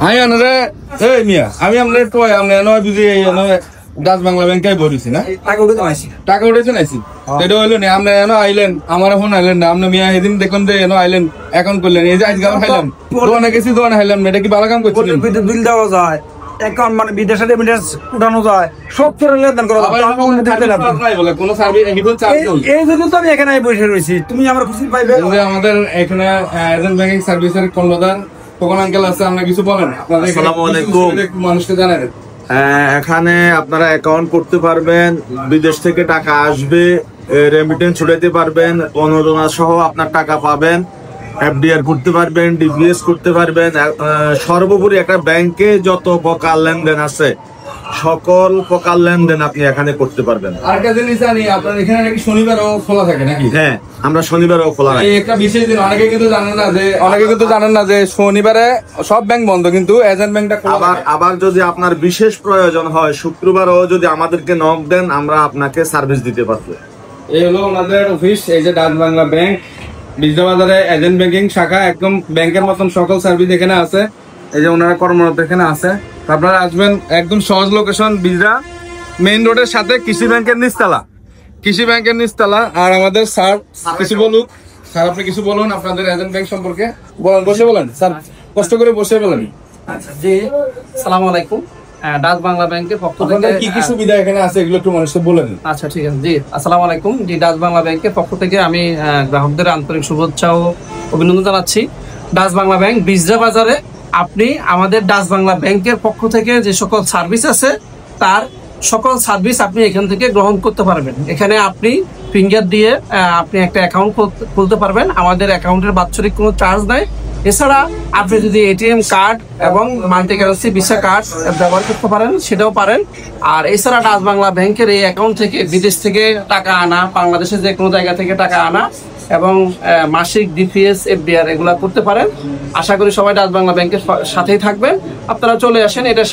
আমি আনারে এই মিয়া আমি আমরা তো আমরা নয় বুঝি ডাচ বাংলা ব্যাংকে বলেছি না টাকা উঠেছেন আইসি এটা হইলো না আপনি এনো আইলেন আমার ফোন আইলেন না আপনি মিয়া সেদিন দেখলাম যে এনো আইলেন অ্যাকাউন্ট করলেন এই যে আজকে খাইলাম দোকানে গেছি দোকানে খাইলাম এটা কি ভালো কাম করছিলেন বিল দেওয়া যায় অ্যাকাউন্ট মানে বিদেশে রেমিটেন্স উঠানো যায় সব ফেরত লেনদেন করা যায় বলে কোনো সার্ভিস হিডেন চার্জ নেই এই জন্য তো আমি এখানে বসে রয়েছি তুমি আমার খুশি পাইবে যে আমাদের এখানে এজেন্ট ব্যাংকিং সার্ভিসের কর্ণধার কোন আঙ্কেল আছে আমরা কিছু বলেন আপনাদের আসসালামু আলাইকুম মানুষকে জানেন এখানে আপনারা অ্যাকাউন্ট করতে পারবেন, বিদেশ থেকে টাকা আসবে, রেমিটেন্স ছুটাইতে পারবেন, অনুদান সহ আপনার টাকা পাবেন, এফডিআর করতে পারবেন, ডিপিএস করতে পারবেন। সর্বোপরি একটা ব্যাংকে যত প্রকার লেনদেন আছে সকল প্রকার লেনদেন আপনি এখানে করতে পারবেন। আরেকটা জিনিস জানি আপনার এখানে নাকি শনিবারও খোলা থাকে নাকি? হ্যাঁ, আমরা শনিবারও খোলা রাখি। একটা বিশেষ দিন অনেকে কিন্তু জানেন না যে শনিবারে সব ব্যাংক বন্ধ কিন্তু এজেন্ট ব্যাংকটা খোলা। আবার যদি আপনার বিশেষ প্রয়োজন হয় শুক্রবারও যদি আমাদেরকে নক দেন আমরা আপনাকে সার্ভিস দিতে পারবো। এই হলো আমাদের অফিস, এই যে ডাচ বাংলা ব্যাংক বিজনা বাজারে এজেন্ট ব্যাংকিং শাখা, একদম ব্যাংকের মতন সকল সার্ভিস এখানে আছে। এই যে ওনারা কর্মরত এখানে আছে, আপনারা আসবেন একদম সহজ লোকেশন বিজরা মেইন রোডের সাথে কৃষি ব্যাংকের নিচতলা। আর আমাদের স্যার কিছু বলুক। স্যার আপনি কিছু বলুন আপনাদের এজেন্ট ব্যাংক সম্পর্কে বসে বলেন স্যার, কষ্ট করে বসে বলেন। আচ্ছা জি, আসসালামু আলাইকুম। ডাচ বাংলা ব্যাংকের পক্ষ থেকে কি কি সুবিধা এখানে আছে এগুলো একটু মানুষকে বলেন। আচ্ছা ঠিক আছে জি, আসসালামু আলাইকুম। জি, ডাচ বাংলা ব্যাংকের পক্ষ থেকে আমি গ্রাহকদের আন্তরিক শুভেচ্ছা ও অভিনন্দন জানাচ্ছি। ডাচ বাংলা ব্যাংক বিজরা বাজারে আপনি আমাদের ডাচ বাংলা ব্যাংকের পক্ষ থেকে যে সকল সার্ভিস আছে তার সকল সার্ভিস আপনি এখান থেকে গ্রহণ করতে পারবেন। এখানে আপনি ফিঙ্গার দিয়ে আপনি একটা অ্যাকাউন্ট খুলতে পারবেন। আমাদের অ্যাকাউন্টের বাৎসরিক কোনো চার্জ নাই। এছাড়া আপনি যদি এটিএম কার্ড এবং মাল্টি কারেন্সি ভিসা কার্ড ব্যবহার করতে পারেন সেটাও পারেন। আর এছাড়া ডাচ বাংলা ব্যাংকের এই অ্যাকাউন্ট থেকে বিদেশ থেকে টাকা আনা, বাংলাদেশের যে কোনো জায়গা থেকে টাকা আনা এবং মাসিক ডিপিএস এফডিআর এগুলা করতে পারেন। আশা করি সবাই ডাচ বাংলা ব্যাংকের সাথেই থাকবেন। আপনারা চলে আসেন, এটা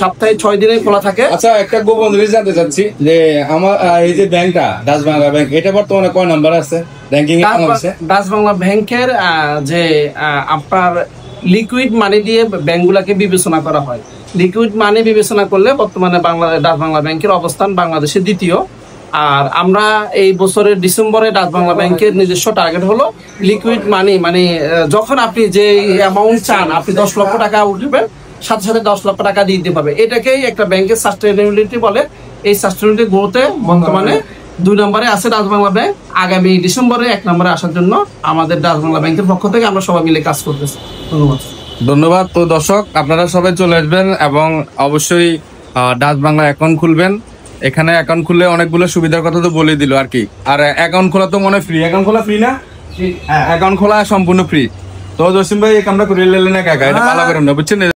সপ্তাহে 6 দিনে খোলা থাকে। আচ্ছা, একটা গোপন জিনিস জানতে চাচ্ছি যে আমার এই যে ব্যাংকটা ডাচ বাংলা ব্যাংক, এটা বর্তমানে কয় নাম্বার আছে ব্যাংকিং এর? ডাচ বাংলা ব্যাংকের যে আপনার লিকুইড মানি দিয়ে ব্যাংকগুলোকে বিবেচনা করা হয়। লিকুইড মানি বিবেচনা করলে বর্তমানে ডাচ বাংলা ব্যাংকের অবস্থান বাংলাদেশের দ্বিতীয়। আর আমরা এই বছরের ডিসেম্বরে ডাচ বাংলা ব্যাংকের নিজস্ব টার্গেট হলো লিকুইড মানি, মানে যখন আপনি যে অ্যামাউন্ট চান আপনি 10 লক্ষ টাকা উঠবেন সাথে সাথে 10 লক্ষ টাকা দিয়ে দিতে পারবে। এটাকেই একটা ব্যাংকের সাস্টেইনেবিলিটি বলে। এই সাস্টেইনেবিলিটি গ্রোথে বর্তমানে 2 নম্বরে আছে ডাচ বাংলা ব্যাংক। আগামী ডিসেম্বরে 1 নম্বরে আসার জন্য আমাদের ডাচ বাংলা ব্যাংকের পক্ষ থেকে আমরা সবাই মিলে কাজ করতেছি। ধন্যবাদ। তো দর্শক, আপনারা সবাই চলে আসবেন এবং অবশ্যই ডাচ বাংলা অ্যাকাউন্ট খুলবেন। এখানে অ্যাকাউন্ট খুললে অনেকগুলো সুবিধার কথা তো বলে দিল আর কি। আর অ্যাকাউন্ট খোলা তো মনে ফ্রি, অ্যাকাউন্ট খোলা ফ্রি না? অ্যাকাউন্ট খোলা সম্পূর্ণ ফ্রি। তো জসিম ভাই এই কামটা করে নিলেন একা একা, এটা ভালো করেন না বুঝছেন।